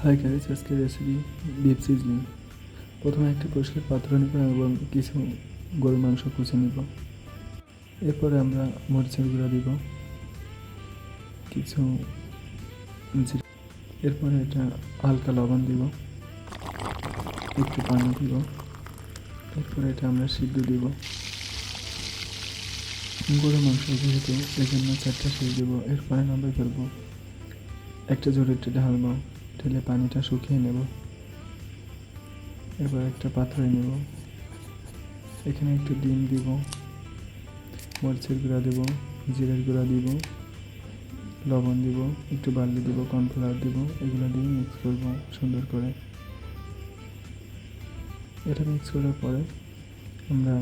Hi guys, আজকের recipe beef sizzling. প্রথমে একটি পরিষ্কার পাত্র নিব এবং কিছু গরুর মাংস কুচে নিব। এরপরে আমরা মরিচের গুঁড়া দিব, কিছু জিরা, এরপরে এটা হালকা লবণ দিব, একটু পানি দিব, এরপরে এটা আমরা সিদ্ধ দিব। গরুর মাংস যেহেতু এই জন্য 4টা সিদ্ধ দিব। এরপরে নামিয়ে ফেলবো, একটা ঝুড়িতে ঢালবো, ঢেলে পানিটা শুকিয়ে নেব। এবার একটা পাত্রে নেব, এখানে একটু ডিম দিব, মরিচের গুঁড়া দিব, জিরের গুঁড়া দিব, লবণ দিব, একটু বার্লি দিব, কর্নফ্লাওয়ার দিব। এগুলো দিয়ে মিক্স করব সুন্দর করে। এটা মিক্স করার পরে আমরা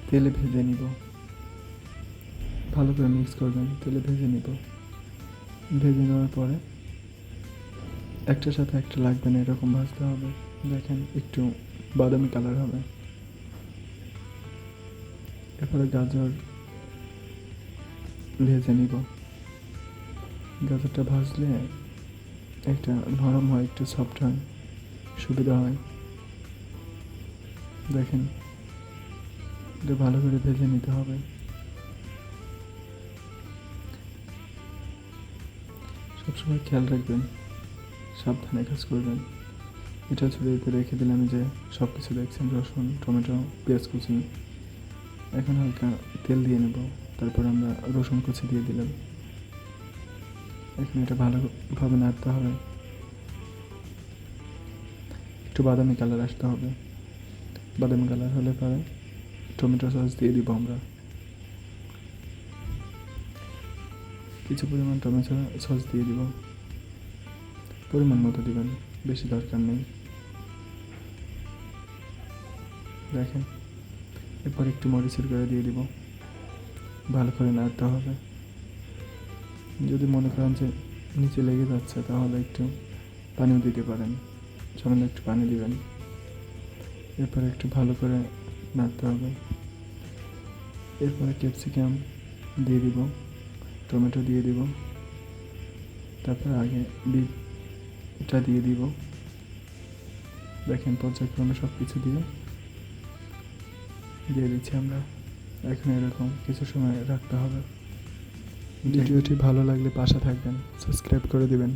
তেলে ভেজে নিব। ভালো করে মিক্স করবেন, তেলে ভেজে নিব। ভেজে নেওয়ার পরে একটার সাথে একটা লাগবে না, এরকম ভাজতে হবে। দেখেন একটু বাদামি কালার হবে। এরপরে গাজর ভেজে নিব। গাজরটা ভাজলে একটা নরম হয়, একটু সফট হয়, সুবিধা হয়। দেখেন এটা ভালো করে ভেজে নিতে হবে। সবসময় খেয়াল রাখবেন, সাবধানে কাজ করবেন। এটা ছড়িয়ে রেখে দিলাম, যে সব কিছু দেখছেন, রসুন, টমেটো, পেঁয়াজ কুচি। এখন হালকা তেল দিয়ে নেব, তারপর আমরা রসুন কুচি দিয়ে দিলাম। এখন এটা ভালোভাবে নাড়তে হবে, একটু বাদামি কালার আসতে হবে। বাদামি কালার হলে পরে টমেটো সস দিয়ে দিব আমরা। কিছু পরিমাণ টমেটো সস দিয়ে দিব, পরিমাণ মতো দিবেন, বেশি দরকার নেই। দেখেন এরপর একটু মরিচের গুঁড়া দিয়ে দিব, ভালো করে নাড়তে হবে। যদি মনে করেন যে নিচে লেগে যাচ্ছে, তাহলে একটু পানিও দিতে পারেন, সামান্য একটু পানি দিবেন। এরপর একটু ভালো করে নাড়তে হবে। এরপরে ক্যাপসিকাম দিয়ে দিব, টমেটো দিয়ে দিব, তারপর আগে বিটটা দিয়ে দিব। দেখেন পর্যায়ক্রমে সব কিছু দিয়ে দিচ্ছি আমরা। এখন এরকম কিছু সময় রাখতে হবে। ভিডিওটি ভালো লাগলে পাশে থাকবেন, সাবস্ক্রাইব করে দিবেন।